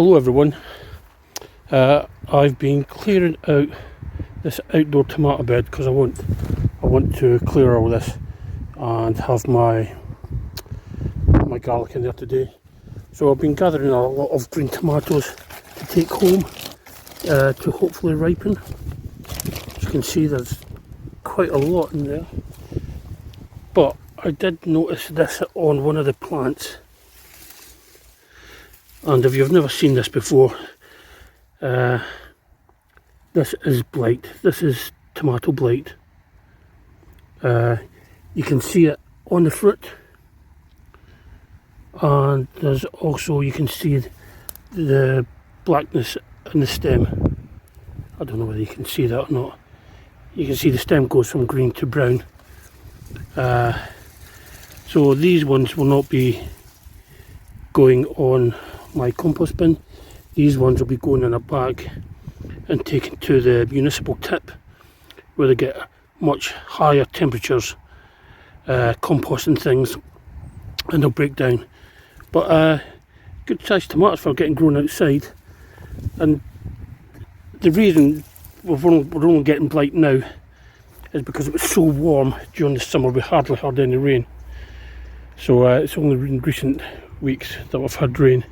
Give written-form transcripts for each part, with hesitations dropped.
Hello everyone, I've been clearing out this outdoor tomato bed because I want to clear all this and have my garlic in there today. So I've been gathering a lot of green tomatoes to take home to hopefully ripen. As you can see, there's quite a lot in there, but I did notice this on one of the plants. And if you've never seen this before, this is blight. This is tomato blight. You can see it on the fruit, and there's also, you can see the blackness in the stem. I don't know whether you can see that or not. You can see the stem goes from green to brown. So these ones will not be going on my compost bin. These ones will be going in a bag and taken to the municipal tip, where they get much higher temperatures, composting things, and they'll break down. But good sized tomatoes for getting grown outside. And the reason we're only getting blight now is because it was so warm during the summer. We hardly had any rain, so it's only in recent weeks that we've had rain.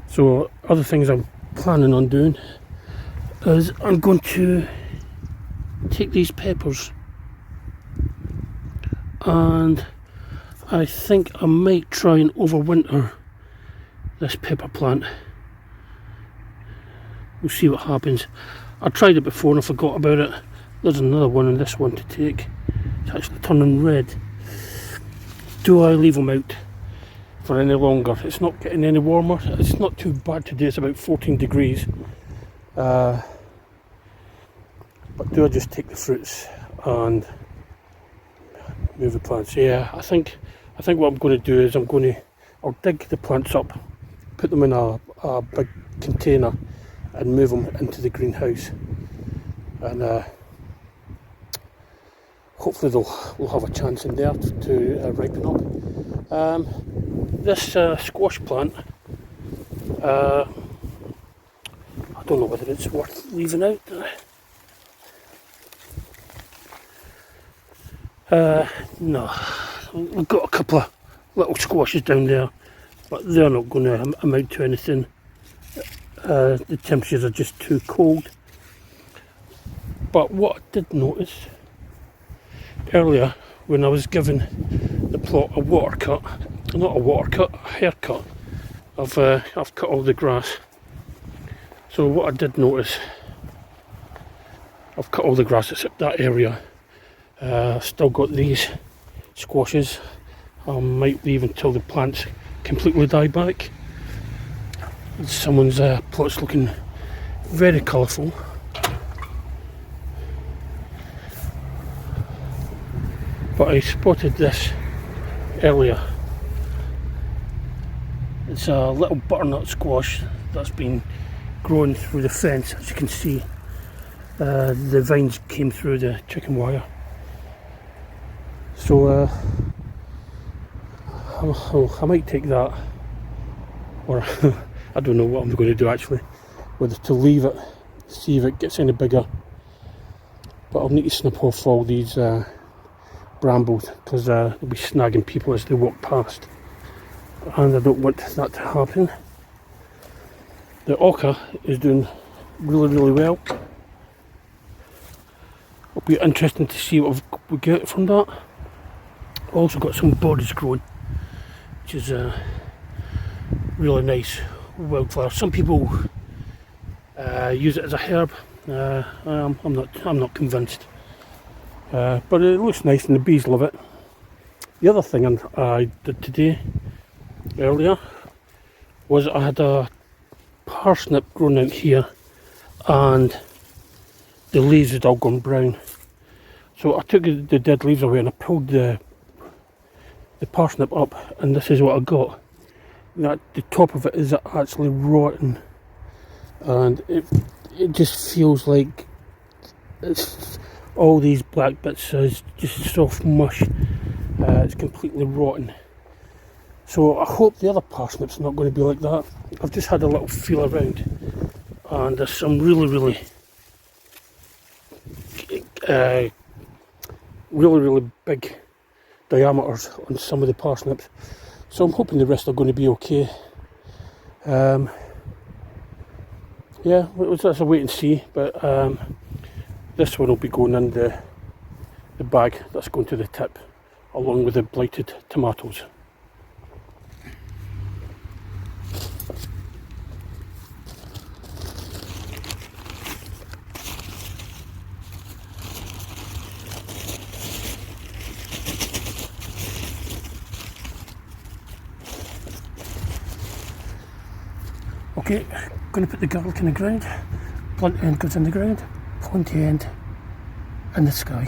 So other things I'm planning on doing is I'm going to take these peppers, and I think I might try and overwinter this pepper plant. We'll see what happens. I tried it before and I forgot about it. There's another one in this one to take. It's actually turning red. Do I leave them out for any longer? It's not getting any warmer. It's not too bad today. It's about 14 degrees. But do I just take the fruits and move the plants? Yeah, I think what I'm going to do is I'll dig the plants up, put them in a big container, and move them into the greenhouse, and hopefully we'll have a chance in there to ripen up. This squash plant, I don't know whether it's worth leaving out. No, we've got a couple of little squashes down there, but they're not going to amount to anything. The temperatures are just too cold. But what I did notice earlier, when I was given the plot a water cut, not a water cut, a haircut, I've cut all the grass. So what I did notice, I've cut all the grass except that area. Still got these squashes. I might leave until the plants completely die back. Someone's plot's looking very colourful. But I spotted this earlier. It's a little butternut squash that's been growing through the fence. As you can see, the vines came through the chicken wire. So I might take that, or I don't know what I'm going to do actually, whether to leave it, see if it gets any bigger. But I'll need to snip off all these brambles, because they'll be snagging people as they walk past, and I don't want that to happen. The oca is doing really well. It'll be interesting to see what we get from that. Also got some bodies growing, which is really nice wildflower. Some people use it as a herb. I'm not convinced. But it looks nice and the bees love it. The other thing I did today, earlier, was I had a parsnip growing out here, and the leaves had all gone brown. So I took the dead leaves away and I pulled the parsnip up, and this is what I got. That the top of it is actually rotten, and it just feels like it's all these black bits is just soft mush. It's completely rotten. So I hope the other parsnips are not going to be like that. I've just had a little feel around, and there's some really big diameters on some of the parsnips. So I'm hoping the rest are going to be okay. Yeah, let's a wait and see. But this one will be going in the bag that's going to the tip, along with the blighted tomatoes. Okay, going to put the garlic in the ground. Blunt end goes in the ground, pointy end in the sky.